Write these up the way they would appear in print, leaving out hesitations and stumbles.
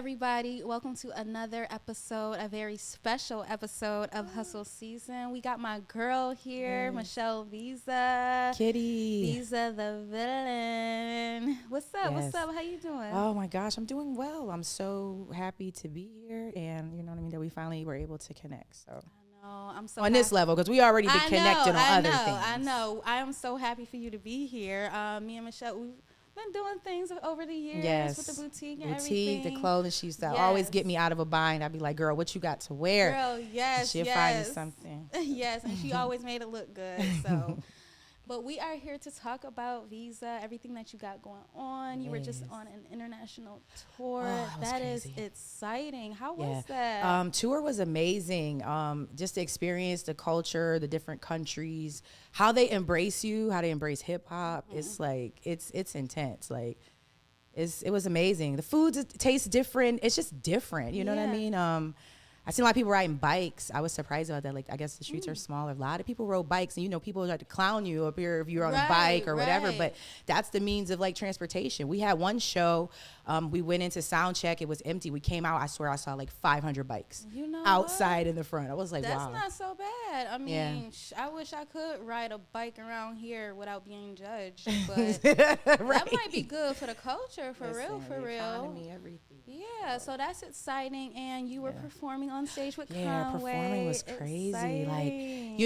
everybody? Welcome to another episode, a very special episode of Hustle Season. We got my girl here, Yes. Michelle Visa. Kitty. Visa the villain. What's up? What's Yes. up? How you doing? Oh my gosh, I'm doing well. I'm so happy to be here, and you know what I mean, that we finally were able to connect. So I know. I'm so on this happy. level, because we already been connected on other things. I know. I am so happy for you to be here. Me and Michelle, we've been doing things over the years Yes. with the boutique and everything. The clothing. She used to Yes. always get me out of a bind. I'd be like, "Girl, what you got to wear?" Girl, yes, She'll yes. find me something. Yes, and she always made it look good. So, but we are here to talk about Visa, everything that you got going on. You were just Yes. on an international tour. Oh, That is crazy. exciting. How was that? Tour was amazing. Just to experience the culture, the different countries, how they embrace you, how they embrace hip hop. It's like it's intense. Like it was amazing. The food tastes different. It's just different. You know what I Yeah. mean? I seen a lot of people riding bikes. I was surprised about that. Like, I guess the streets are smaller. A lot of people rode bikes, and people like to clown you up here if you're on a bike or whatever. Right. But that's the means of like transportation. We had one show. We went into sound check. It was empty. We came out. I swear I saw like 500 bikes You know outside in the front. I was like, That's wow. not so bad. I Yeah. mean, I wish I could ride a bike around here without being judged. But that might be good for the culture, for real. Economy, everything. Yeah, so that's exciting. And you were performing on stage with Yeah, Conway. performing was crazy. Exciting.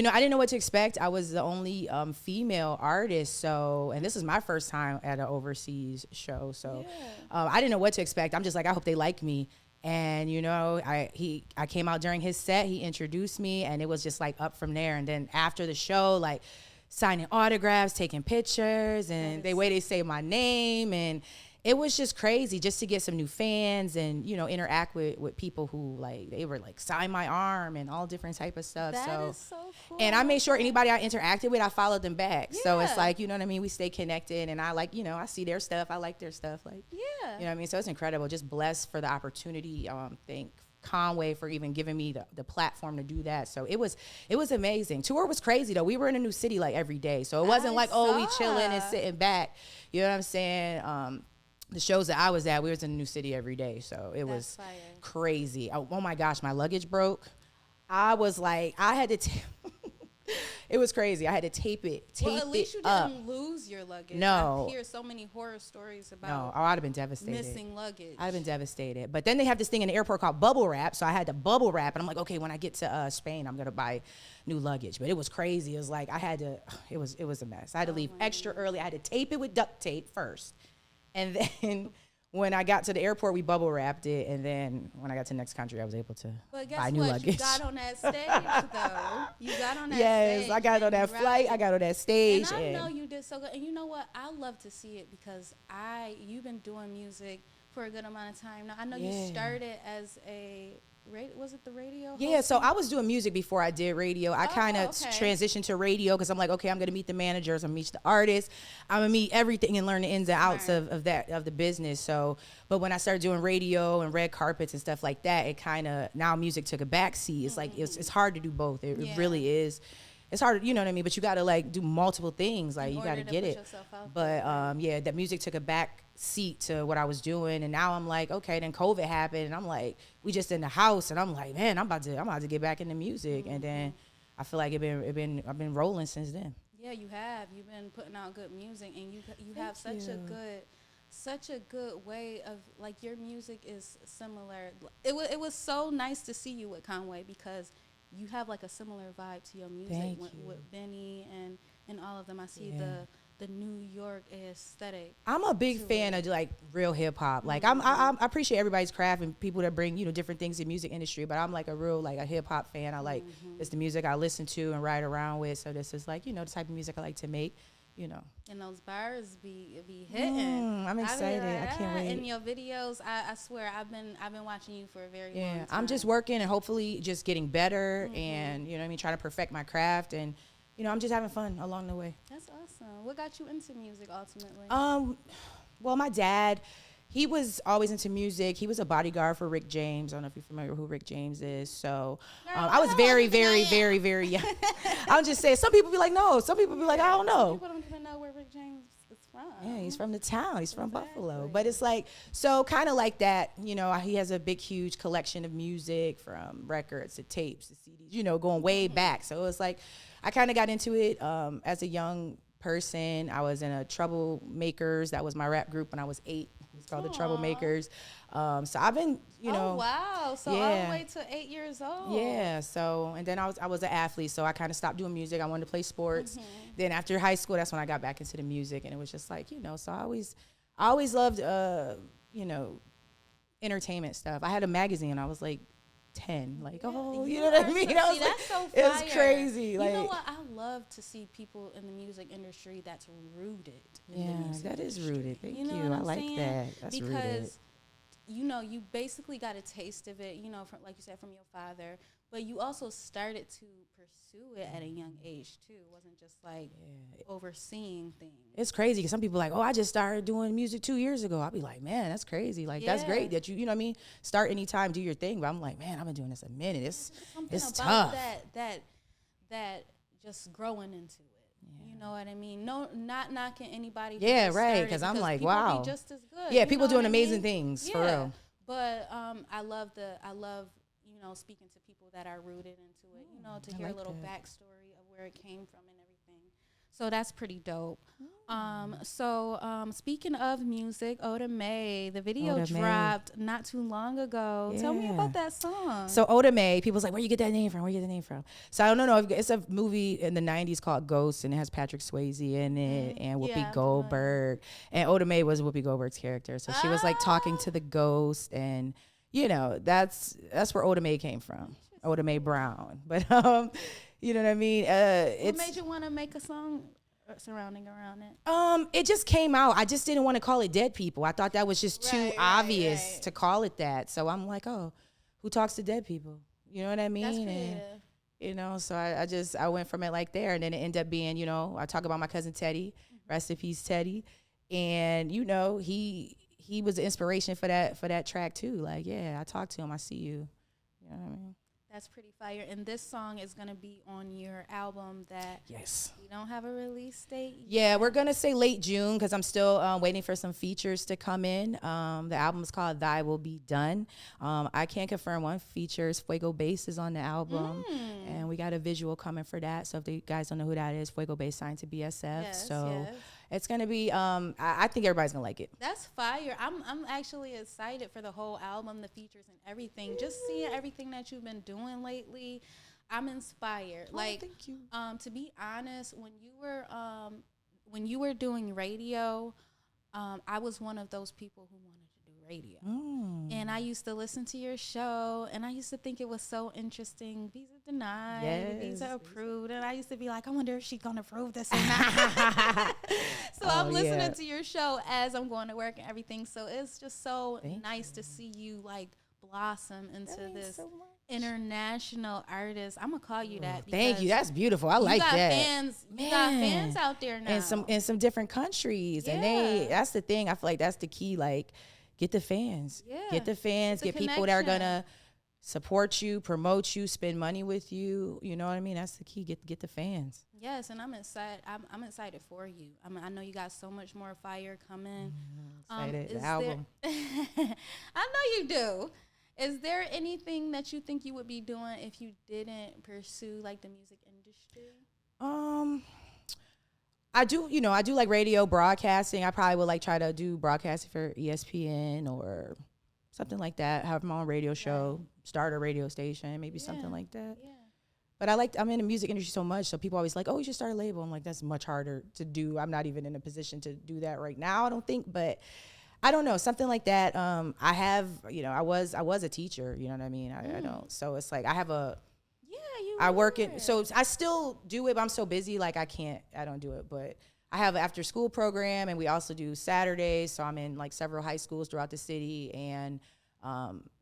Like, I didn't know what to expect. I was the only female artist, and this is my first time at an overseas show. So I didn't know what to expect. I'm just like, I hope they like me. And I came out during his set. He introduced me, and it was just like up from there. And then after the show, like signing autographs, taking pictures, and the way they say my name, and it was just crazy just to get some new fans and interact with people who they were like sign my arm and all different type of stuff. That is so cool. And I made sure anybody I interacted with, I followed them back. So it's Yeah. like, you know what I mean? We stay connected, and I I see their stuff. I like their stuff. Like, Yeah. you know what I mean? So it's incredible. Just blessed for the opportunity. Thank Conway for even giving me the platform to do that. So it was amazing. Tour was crazy though. We were in a new city like every day. So it wasn't I like, oh, we saw. chilling and sitting back. You know what I'm saying? The shows that I was at, we was in a new city every day. So it was fire. crazy. Oh my gosh, my luggage broke. I was like, I had to it was crazy. I had to tape it Well, at least you up. didn't lose your luggage. No. I hear so many horror stories No, about I'd have been devastated. missing luggage. I'd have been devastated. But then they have this thing in the airport called bubble wrap. So I had to bubble wrap. And I'm like, okay, when I get to Spain, I'm going to buy new luggage. But it was crazy. It was like it was a mess. I had to leave extra early. I had to tape it with duct tape first. And then when I got to the airport, we bubble wrapped it. And then when I got to the next country, I was able to But buy guess new what? luggage. You got on that stage, though. You got on that stage. Yes, I got on that and flight. I got on that stage. And I know you did so good. And you know what? I love to see it because you've been doing music for a good amount of time now. I know you Yeah. started as was it the radio? Yeah, so hosting? I was doing music before I did radio. I kind of okay. transitioned to radio because I'm like, okay, I'm gonna meet the managers, I'm gonna meet the artists, I'm gonna meet everything and learn the ins and outs Right. of the business. So, but when I started doing radio and red carpets and stuff like that, it kind of now music took a backseat. It's like it's hard to do both. It Yeah. really is. It's hard, you know what I mean? But you got to like do multiple things. Like In you got to order to get put it. yourself out But yeah, that music took a back seat to what I was doing, and now I'm like, okay. Then COVID happened, and I'm like, we just in the house, and I'm like, man, I'm about to get back into music, and then I feel like I've been rolling since then. Yeah, you have. You've been putting out good music, and you have such a good way of like your music is similar. It was so nice to see you with Conway because you have like a similar vibe to your music Thank with, you. with Benny and all of them. I see Yeah. the New York aesthetic. I'm a big to fan it. of like real hip hop. Like I appreciate everybody's craft and people that bring different things in music industry. But I'm like a real like a hip hop fan. I like it's the music I listen to and ride around with. So this is like the type of music I like to make. And those bars be hitting. I'm excited. I can't wait. In your videos, I swear I've been watching you for a very long Yeah, time. I'm just working and hopefully just getting better and trying to perfect my craft and I'm just having fun along the way. That's awesome. What got you into music ultimately? Well, my dad, he was always into music. He was a bodyguard for Rick James. I don't know if you're familiar with who Rick James is. So I was very, very, very, very young. I'm just saying, some people be like, no. Some people be like, I don't know. People don't even know where Rick James is from. Yeah, he's from the town. He's from Buffalo. But it's like, so kind of like that, you know, he has a big, huge collection of music from records to tapes to CDs, you know, going way back. So it's like, I kind of got into it as a young person. I was in a Troublemakers. That was my rap group when I was 8. It's called the Troublemakers. So I've been, you know. Oh, wow. So all the way to 8 years old. Yeah. So, and then I was an athlete. So I kind of stopped doing music. I wanted to play sports. Then after high school, that's when I got back into the music. And it was just like, you know, so I always loved, you know, entertainment stuff. I had a magazine when I was like 10. Like, oh, you know what I mean? See, that's so fire. It's crazy. You like, know what? I love to see people in the music industry that's rooted in the music that is industry. rooted. Thank you. Know I like saying? that. That's because, rooted. you know, you basically got a taste of it, you know, from, like you said, from your father, but you also started to pursue it at a young age too. It wasn't just like overseeing things. It's crazy because some people are like, oh, I just started doing music 2 years ago. I'll be like, man, that's crazy. Like, that's great that you know what I mean? Start anytime, do your thing. But I'm like, man, I've been doing this a minute. It's tough. That just growing into it. You know what I mean? No, not knocking anybody. Yeah, right. Because I'm like, wow. Be just as good. Yeah, people doing amazing things for real. But I love you know, speaking to people that are rooted into it. You know, to hear a little backstory of where it came from and everything. So that's pretty dope. Speaking of music, Oda Mae, the video dropped not too long ago. Yeah. Tell me about that song. So Oda Mae, people's like, where you get that name from? Where you get the name from? So I don't know. It's a movie in the 90s called Ghost, and it has Patrick Swayze in it and Whoopi Goldberg. And Oda Mae was Whoopi Goldberg's character. So she was like talking to the ghost, and you know, that's where Oda Mae came from. Oda Mae Brown. But you know what I mean? What made you want to make a song surrounding around it? It just came out. I just didn't want to call it Dead People. I thought that was just too obvious to call it that. So I'm like, oh, who talks to dead people? You know what I mean? That's creative. And, you know, so I went from it like there, and then it ended up being, you know, I talk about my cousin Teddy, rest in peace Teddy, and you know, he was the inspiration for that track too. Like, yeah, I talked to him, I see you. You know what I mean? That's pretty fire. And this song is going to be on your album that you don't have a release date yet. Yeah, we're going to say late June because I'm still waiting for some features to come in. The album is called Thy Will Be Done. I can't confirm one features. Fuego Bass is on the album. And we got a visual coming for that. So if you guys don't know who that is, Fuego Bass signed to BSF. It's going to be, I think everybody's going to like it. That's fire. I'm actually excited for the whole album, the features and everything. Just seeing everything that you've been doing lately, I'm inspired. Like, thank you. To be honest, when you were doing radio, I was one of those people who wanted to do radio. And I used to listen to your show, and I used to think it was so interesting. Visa denied, visa approved, and I used to be like, I wonder if she's gonna approve this or not. So I'm listening to your show as I'm going to work and everything. So it's just so nice to see you like blossom into this international artist. I'm gonna call you that. Thank you. That's beautiful. I like that. You got fans out there now, in some different countries, and that's the thing. I feel like that's the key. Like, get the fans. Get the fans. Get people that are gonna support you, promote you, spend money with you. You know what I mean? That's the key. Get the fans. Yes, and I'm excited. I'm excited for you. I know you got so much more fire coming. Excited. The album. I know you do. Is there anything that you think you would be doing if you didn't pursue like the music industry? I do like radio broadcasting. I probably would like try to do broadcasting for ESPN or something like that. Have my own radio show, start a radio station, maybe something like that. Yeah. But I'm in the music industry so much, so people always like, oh, you should start a label. I'm like, that's much harder to do. I'm not even in a position to do that right now, I don't think, but I don't know, something like that. I have, I was a teacher, you know what I mean? I don't, so it's like I have a, I work in, so I still do it, but I'm so busy, like I don't do it, but I have an after school program, and we also do Saturdays, so I'm in like several high schools throughout the city and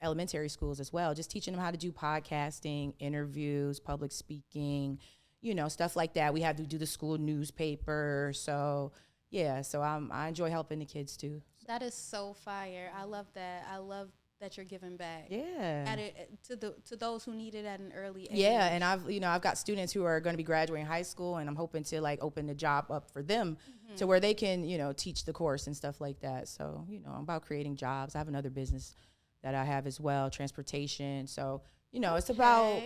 elementary schools as well, just teaching them how to do podcasting, interviews, public speaking, stuff like that. We have to do the school newspaper, so yeah, so I enjoy helping the kids too. That is so fire. I love that. I love that you're giving back. Yeah. At it to those who need it at an early age. Yeah, and I've got students who are going to be graduating high school, and I'm hoping to like open the job up for them to where they can, teach the course and stuff like that. So, I'm about creating jobs. I have another business that I have as well, transportation. So, it's about,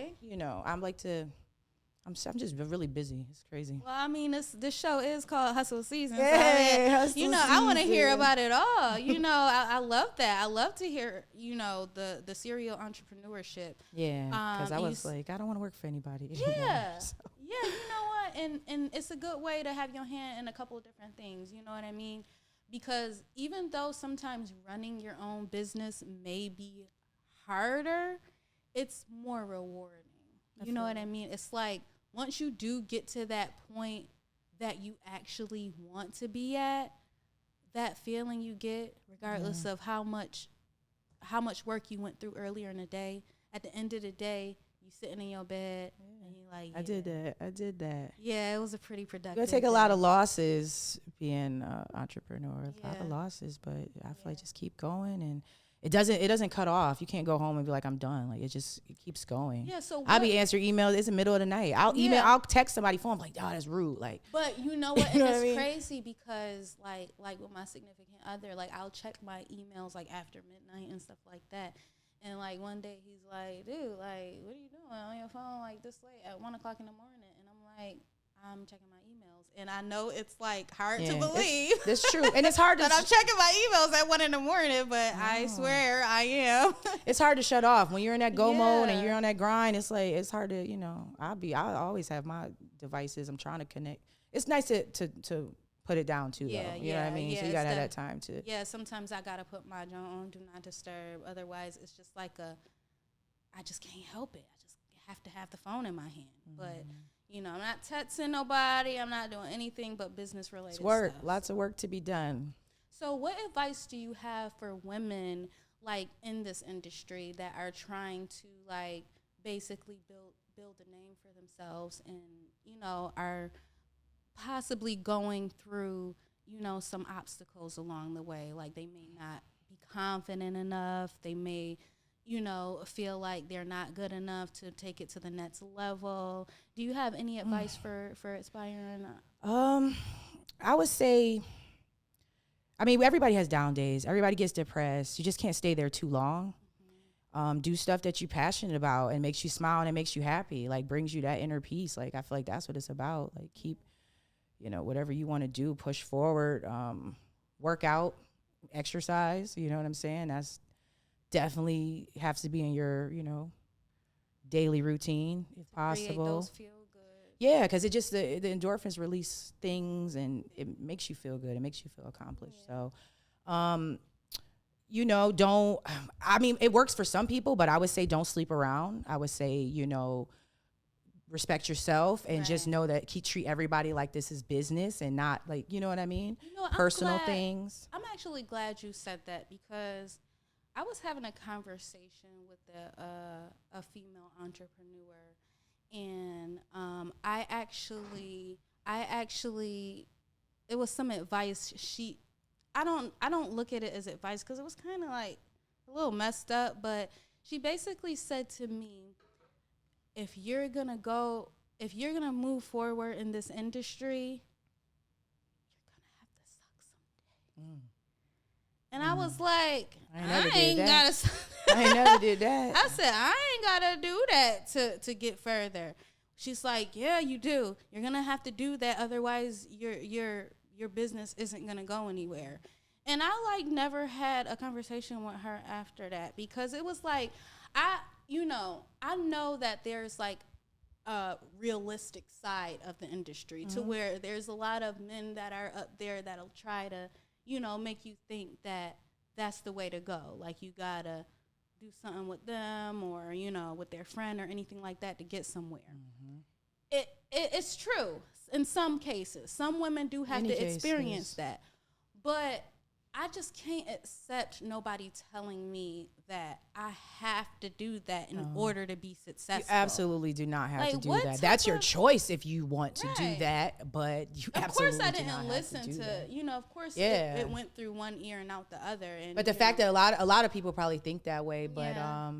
I'm just really busy. It's crazy. Well, I mean, this show is called Hustle Season. Yeah, so Hustle I want to hear about it all. I love that. I love to hear, the serial entrepreneurship. Yeah, because I was like, I don't want to work for anybody anymore. Yeah, so. yeah. You know what? And it's a good way to have your hand in a couple of different things. You know what I mean? Because even though sometimes running your own business may be harder, it's more rewarding. You know what I mean? It's like, once you do get to that point that you actually want to be at, that feeling you get, regardless of how much work you went through earlier in the day, at the end of the day, you sitting in your bed and you're like, I did that. Yeah, it was a pretty productive. You gotta take a lot of losses being an entrepreneur, a lot of losses, but I feel like just keep going, and it doesn't cut off. You can't go home and be like, I'm done. Like, it keeps going. Yeah, so I'll be answering emails. It's the middle of the night. I'll text somebody phone. I'm like, oh, that's rude. Like, but you know what? And it's crazy because like with my significant other, like I'll check my emails like after midnight and stuff like that. And like one day he's like, dude, like, what are you doing on your phone like this late at 1:00 in the morning? And I'm like, I'm checking my emails. And I know it's like hard to believe. That's true. And it's hard to that I'm checking my emails at 1 a.m, but I swear I am. It's hard to shut off when you're in that go mode and you're on that grind. It's like, it's hard to, I always have my devices. I'm trying to connect. It's nice to put it down too, though. You know what I mean? So you gotta have that time to. Yeah, sometimes I gotta put my joint on do not disturb. Otherwise, it's just like I just can't help it. I just have to have the phone in my hand. But I'm not texting nobody. I'm not doing anything but business related It's work. stuff. Lots of work to be done. So what advice do you have for women like in this industry that are trying to like basically build a name for themselves and, are possibly going through, some obstacles along the way? Like they may not be confident enough. They may feel like they're not good enough to take it to the next level. Do you have any advice for aspiring? I would say, everybody has down days. Everybody gets depressed. You just can't stay there too long. Do stuff that you're passionate about and makes you smile and it makes you happy, like brings you that inner peace. Like, I feel like that's what it's about. Like, keep, whatever you want to do, push forward, work out, exercise, you know what I'm saying? That's definitely has to be in your, daily routine if possible. Those feel good. Yeah, because it just the endorphins release things and it makes you feel good. It makes you feel accomplished. Yeah. So, it works for some people, but I would say don't sleep around. I would say, respect yourself and just know that treat everybody like this is business and not like, you know what I mean? Personal things. I'm actually glad you said that because I was having a conversation with a female entrepreneur, and I actually it was some advice I don't look at it as advice because it was kind of like a little messed up, but she basically said to me, if you're gonna move forward in this industry, you're gonna have to suck someday. And I was like, I ain't never did that. I said, I ain't gotta do that to get further. She's like, yeah, you do. You're gonna have to do that, otherwise your business isn't gonna go anywhere. And I never had a conversation with her after that because it was like, I know that there's like a realistic side of the industry to where there's a lot of men that are up there that'll try to make you think that that's the way to go. Like you gotta do something with them or, with their friend or anything like that to get somewhere. It's true in some cases. Some women do have to experience that. But I just can't accept nobody telling me that I have to do that in order to be successful. You absolutely do not have to do what that. That's your choice if you want to do Right. that, but you Of absolutely course, I do not didn't have listen to do to that. you know. Of course, Yeah. it went through one ear and out the other. And But the you fact know, that a lot of people probably think that way, but Yeah.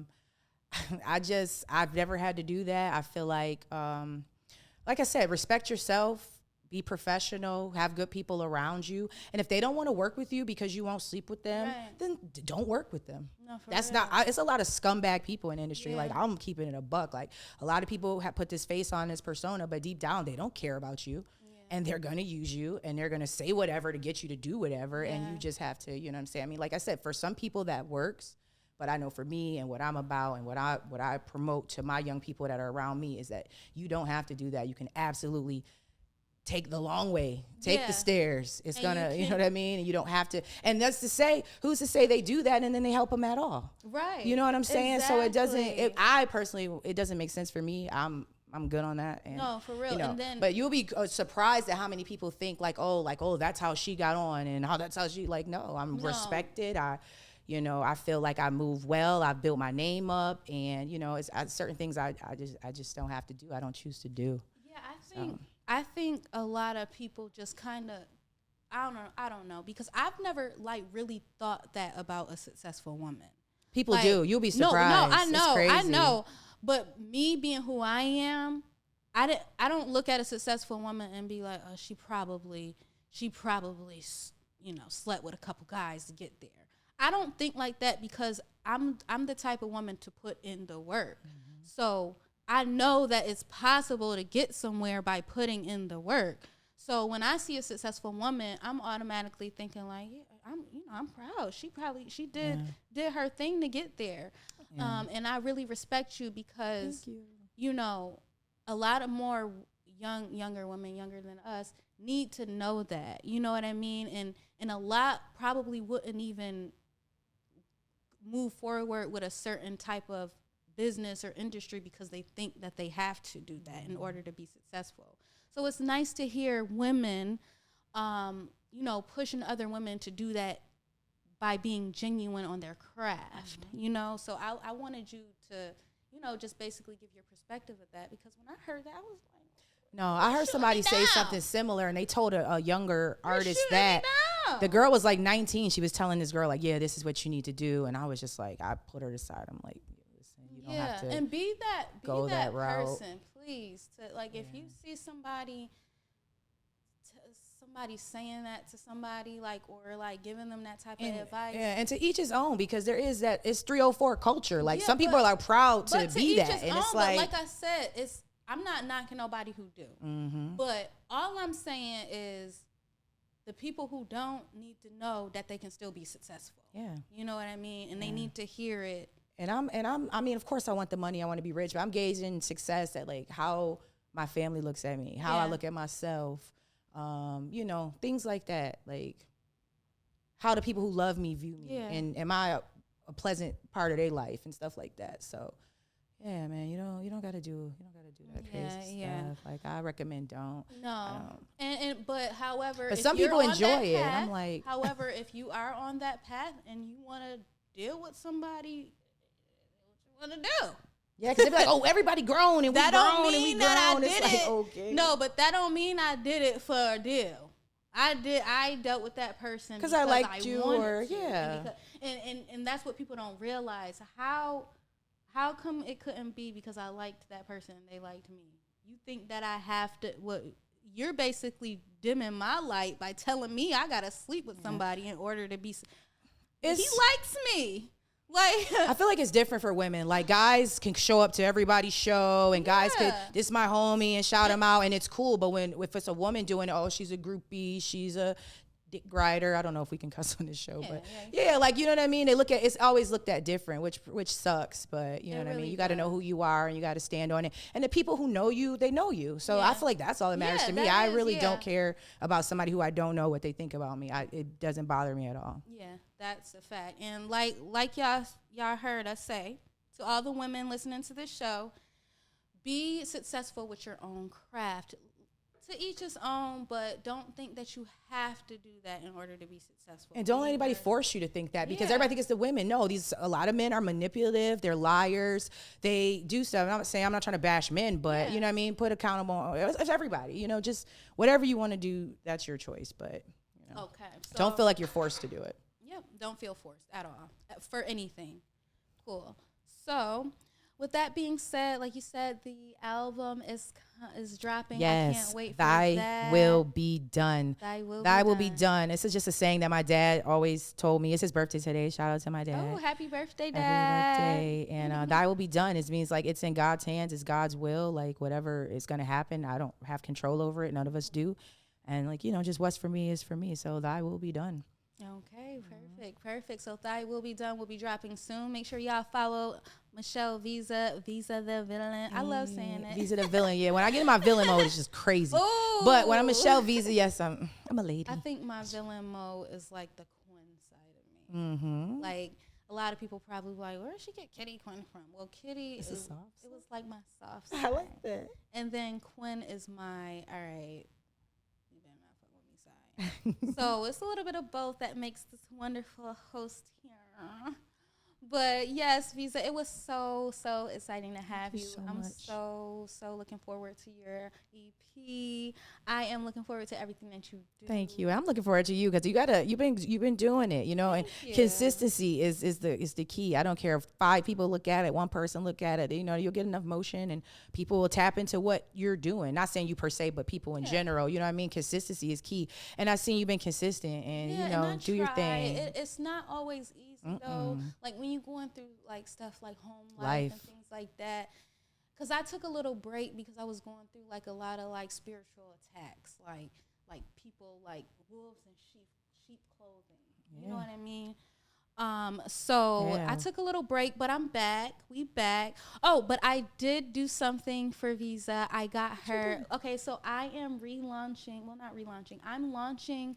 I've never had to do that. I feel like I said, respect yourself, be professional, have good people around you. And if they don't want to work with you because you won't sleep with them, Right. then don't work with them. No, for That's real. not, it's a lot of scumbag people in the industry. Yeah. Like, I'm keeping it a buck. Like, a lot of people have put this face on, this persona, but deep down, they don't care about you. And they're going to use you, and they're going to say whatever to get you to do whatever. And you just have to, you know what I'm saying? I mean, like I said, for some people that works. But I know for me and what I'm about and what I promote to my young people that are around me is that you don't have to do that. You can absolutely take the long way, take the stairs. It's gonna, you know what I mean? And you don't have to. And that's to say, who's to say they do that and then they help them at all? Right. You know what I'm saying? Exactly. So it doesn't. I personally, it doesn't make sense for me. I'm good on that. And, No, for real. You know, And then, but you'll be surprised at how many people think oh, that's how she got on and how that's how she, like, no, I'm respected. I feel like I move well. I've built my name up, and it's certain things I just don't have to do. I don't choose to do. Yeah, I think a lot of people just kind of, I don't know, because I've never like really thought that about a successful woman. People Like, do. You'll be surprised. No, I I know. But me being who I am, I don't look at a successful woman and be like, oh, she probably slept with a couple guys to get there. I don't think like that because I'm the type of woman to put in the work. Mm-hmm. So I know that it's possible to get somewhere by putting in the work. So when I see a successful woman, I'm automatically thinking like, yeah, I'm proud. She did her thing to get there. Yeah. And I really respect you because a lot of more younger women, younger than us, need to know that. You know what I mean? And a lot probably wouldn't even move forward with a certain type of business or industry because they think that they have to do that in order to be successful. So it's nice to hear women, pushing other women to do that by being genuine on their craft, So I wanted you to, just basically give your perspective of that, because when I heard that, I was like, no, I heard somebody say something similar, and they told a younger artist that the girl was like 19. She was telling this girl, like, yeah, this is what you need to do. And I was just like, I put her aside. I'm like, listen, you don't have to and be that route. person, please. If you see somebody saying that to somebody, like, or like giving them that type of advice. Yeah, and to each his own, because there is that, it's 304 culture. Like, some people are proud to be that. And it's like I said, I'm not knocking nobody who do. Mm-hmm. But all I'm saying is the people who don't need to know that they can still be successful. Yeah. You know what I mean? And they need to hear it. I mean, of course I want the money. I want to be rich, but I'm gauging success at like how my family looks at me, how I look at myself, things like that. Like, how the people who love me view me, and am I a pleasant part of their life and stuff like that. So, yeah, man, you don't gotta do that crazy stuff. Like, I recommend don't. No, but however, but some people enjoy it. Path, I'm like, however, if you are on that path and you want to deal with somebody, what you want to do? Yeah, because they be like, oh, everybody grown and we that grown don't mean and we grown. That I did it's it. Like, okay. No, but that don't mean I did it for a deal. I dealt with that person because I liked you, or and that's what people don't realize. How come it couldn't be because I liked that person and they liked me? You think that I have to? What, you're basically dimming my light by telling me I gotta sleep with somebody in order to be. He likes me. Like, I feel like it's different for women. Like, guys can show up to everybody's show, and guys could, this is my homie, and shout him out, and it's cool. But if it's a woman doing it, oh, she's a groupie, she's a dick grinder. I don't know if we can cuss on this show, but like, you know what I mean? They look at, it's always looked at different, which sucks. But you know what I mean? You got to know who you are, and you got to stand on it. And the people who know you, they know you. So I feel like that's all that matters to me. I really don't care about somebody who I don't know what they think about me. It doesn't bother me at all. Yeah, that's a fact. And like y'all heard us say to all the women listening to this show, be successful with your own craft. To each his own, but don't think that you have to do that in order to be successful. And don't let anybody force you to think that, because everybody thinks it's the women. No, a lot of men are manipulative. They're liars. They do stuff. I'm not saying, I'm not trying to bash men, but you know what I mean? Put accountable. It's everybody, you know, just whatever you want to do, that's your choice. But, you know, so, don't feel like you're forced to do it. Yep. Don't feel forced at all for anything. Cool. So with that being said, like you said, the album is dropping. Yes, I can't wait for Thy that. will be done. Thy will be done. This is just a saying that my dad always told me. It's his birthday today. Shout out to my dad. Oh, happy birthday, Dad. Happy birthday. And Thy will be done. It means like it's in God's hands. It's God's will. Like whatever is going to happen, I don't have control over it. None of us do. And like, you know, just what's for me is for me. So Thy will be done. Okay, perfect. So Thy will be done. We'll be dropping soon. Make sure y'all follow Michelle Visa the Villain. I love saying it. Visa the Villain. Yeah, when I get in my villain mode, it's just crazy. Ooh. But when I'm Michelle Visa, yes, I'm a lady. I think my villain mode is like the Quinn side of me. Mm-hmm. Like a lot of people probably like, where did she get Kitty Quinn from? Well, Kitty it was like my soft side. I like that. And then Quinn is my all right. So it's a little bit of both that makes this wonderful host here. But yes, Visa, it was so exciting to have you. I'm so looking forward to your EP. I am looking forward to everything that you do. Thank you. I'm looking forward to you because you've been doing it, you know, and consistency is the key. I don't care if 5 people look at it, 1 person look at it, you know, you'll get enough motion and people will tap into what you're doing. Not saying you per se, but people in general, you know what I mean? Consistency is key. And I've seen you've been consistent and, you know, do your thing. It's not always easy though. Like when you're going through like stuff like home life and things like that. Because I took a little break because I was going through like a lot of like spiritual attacks, like people like wolves in sheep clothing. You know what I mean? So I took a little break, but I'm back. We back. Oh, but I did do something for Visa. I got her. Okay, so I am relaunching. Well, not relaunching. I'm launching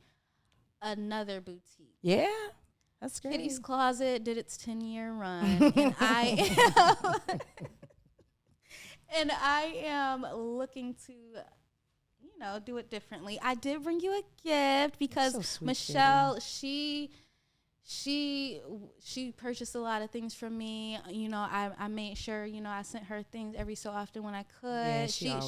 another boutique. Yeah. That's great. Kitty's Closet did its 10-year run, and I am looking to, you know, do it differently. I did bring you a gift because so sweet, Michelle, Kitty. she purchased a lot of things from me. You know, I made sure, you know, I sent her things every so often when I could. Yeah,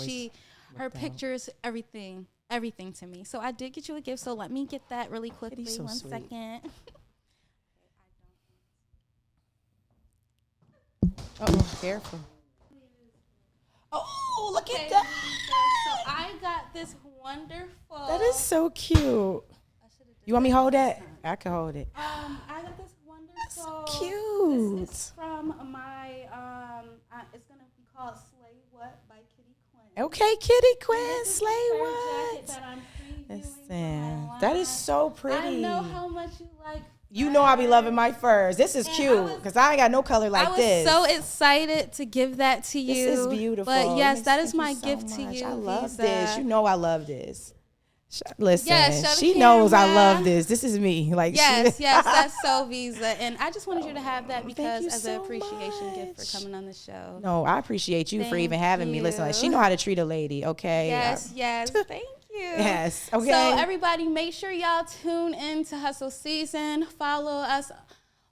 her pictures, everything to me. So I did get you a gift. So let me get that really quickly. So One sweet. second. Oh, careful. Oh, look at that. So I got this wonderful. That is so cute. You want me to hold that? I can hold it. I got this wonderful. That's so cute. This is from my, it's going to be called Slay What by Kitty Quinn. Okay, Kitty Quinn, Slay What. That I'm Listen, that is so pretty. I know how much you like. You know I be loving my furs. This is cute because I ain't got no color like this. I was so excited to give that to you. This is beautiful. But yes, that is my gift to you. I love this. You know I love this. Listen, yes, she knows I love this. This is me. Like yes, that's so Visa. And I just wanted you to have that because as an appreciation gift for coming on the show. No, I appreciate you for even having me. Listen, like she know how to treat a lady, okay? Yes. Thank you. Yes. Okay. So everybody, make sure y'all tune in to Hustle Season. Follow us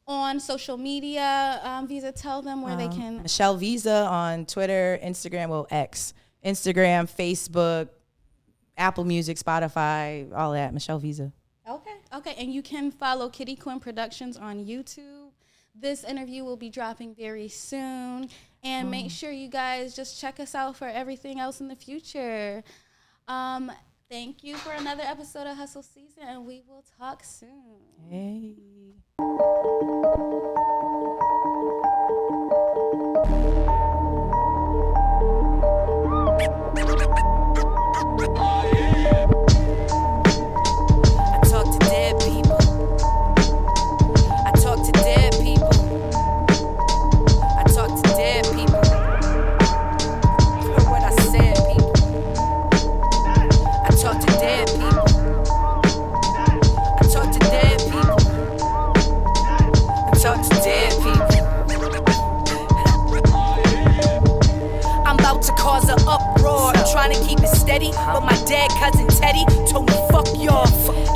on social media. Visa, tell them where they can. Michelle Visa on Twitter, Instagram, X, Instagram, Facebook, Apple Music, Spotify, all that. Michelle Visa. Okay. And you can follow Kitty Quinn Productions on YouTube. This interview will be dropping very soon. And make sure you guys just check us out for everything else in the future. Thank you for another episode of Hustle Season, and we will talk soon. Hey. I talk to dead people. I talk to dead people. I talk to dead people. Heard what I said, people. I talk to dead people. I talk to dead people. I talk to dead people. I'm about to cause an uproar. hard, trying to keep it steady. But my dead cousin Teddy told me, fuck y'all.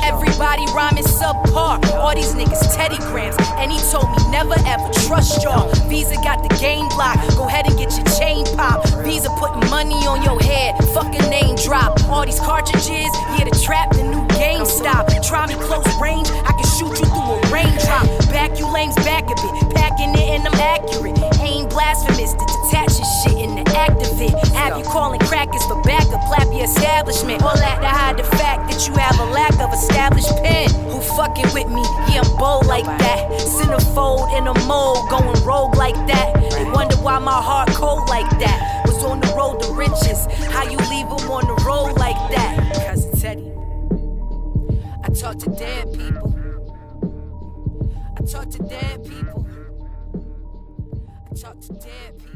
Everybody rhyming subpar. All these niggas Teddy Grams. And he told me, never ever trust y'all. Visa got the game blocked. Go ahead and get your chain pop. Visa putting money on your head. Fucking name drop. All these cartridges, yeah, the trap, the new game stop. Try me close range, I can shoot you through a raindrop. Back you lames back a bit. Packing it and I'm accurate. Ain't blasphemous to detach your shit in the act of it. Have you calling crackers for backup, clap your establishment. All that to hide the fact that you have a lack of established pen. Who fucking with me? Yeah, I'm bold like that. Centerfold in a mold, going rogue like that. They wonder why my heart cold like that. Was on the road to riches. How you leave them on the road like that? Cousin Teddy. I talk to dead people. I talk to dead people. I talk to dead people.